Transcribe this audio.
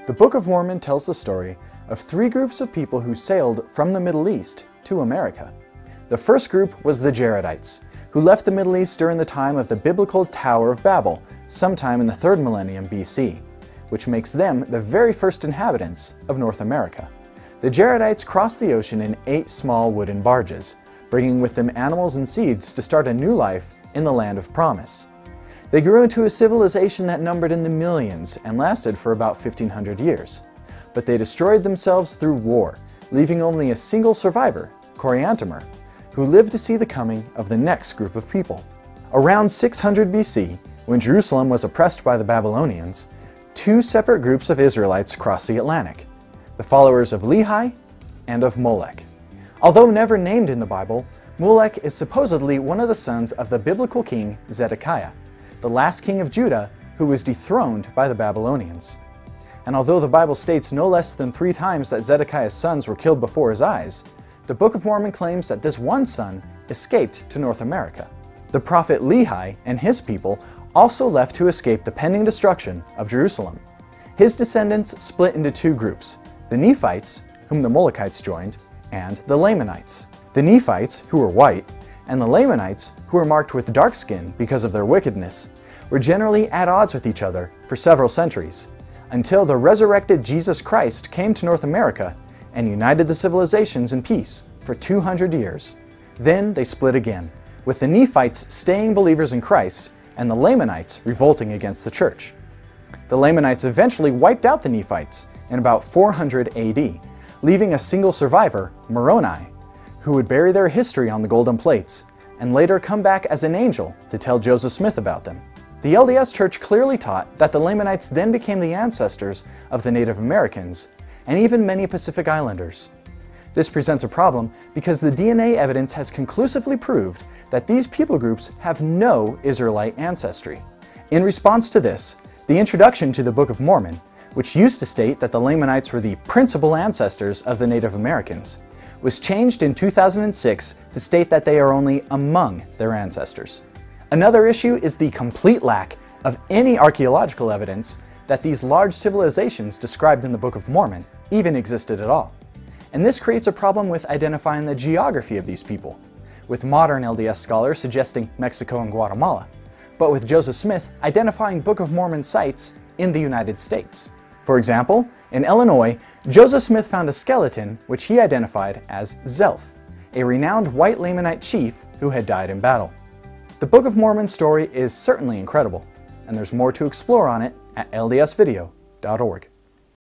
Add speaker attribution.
Speaker 1: The Book of Mormon tells the story of three groups of people who sailed from the Middle East to America. The first group was the Jaredites, who left the Middle East during the time of the biblical Tower of Babel, sometime in the 3rd millennium BC, which makes them the very first inhabitants of North America. The Jaredites crossed the ocean in 8 small wooden barges, bringing with them animals and seeds to start a new life in the land of promise. They grew into a civilization that numbered in the millions and lasted for about 1,500 years. But they destroyed themselves through war, leaving only a single survivor, Coriantumr, who lived to see the coming of the next group of people. Around 600 BC, when Jerusalem was oppressed by the Babylonians, 2 separate groups of Israelites crossed the Atlantic, the followers of Lehi and of Molech. Although never named in the Bible, Molech is supposedly one of the sons of the biblical king Zedekiah, the last king of Judah who was dethroned by the Babylonians. And although the Bible states no less than 3 times that Zedekiah's sons were killed before his eyes, the Book of Mormon claims that this one son escaped to North America. The prophet Lehi and his people also left to escape the pending destruction of Jerusalem. His descendants split into 2 groups, the Nephites, whom the Molechites joined, and the Lamanites. The Nephites, who were white, and the Lamanites, who were marked with dark skin because of their wickedness, were generally at odds with each other for several centuries, until the resurrected Jesus Christ came to North America and united the civilizations in peace for 200 years. Then they split again, with the Nephites staying believers in Christ and the Lamanites revolting against the church. The Lamanites eventually wiped out the Nephites in about 400 AD, leaving a single survivor, Moroni, who would bury their history on the golden plates and later come back as an angel to tell Joseph Smith about them. The LDS Church clearly taught that the Lamanites then became the ancestors of the Native Americans and even many Pacific Islanders. This presents a problem because the DNA evidence has conclusively proved that these people groups have no Israelite ancestry. In response to this, the introduction to the Book of Mormon, which used to state that the Lamanites were the principal ancestors of the Native Americans, was changed in 2006 to state that they are only among their ancestors. Another issue is the complete lack of any archaeological evidence that these large civilizations described in the Book of Mormon even existed at all. And this creates a problem with identifying the geography of these people, with modern LDS scholars suggesting Mexico and Guatemala, but with Joseph Smith identifying Book of Mormon sites in the United States. For example, in Illinois, Joseph Smith found a skeleton which he identified as Zelph, a renowned white Lamanite chief who had died in battle. The Book of Mormon's story is certainly incredible, and there's more to explore on it at ldsvideo.org.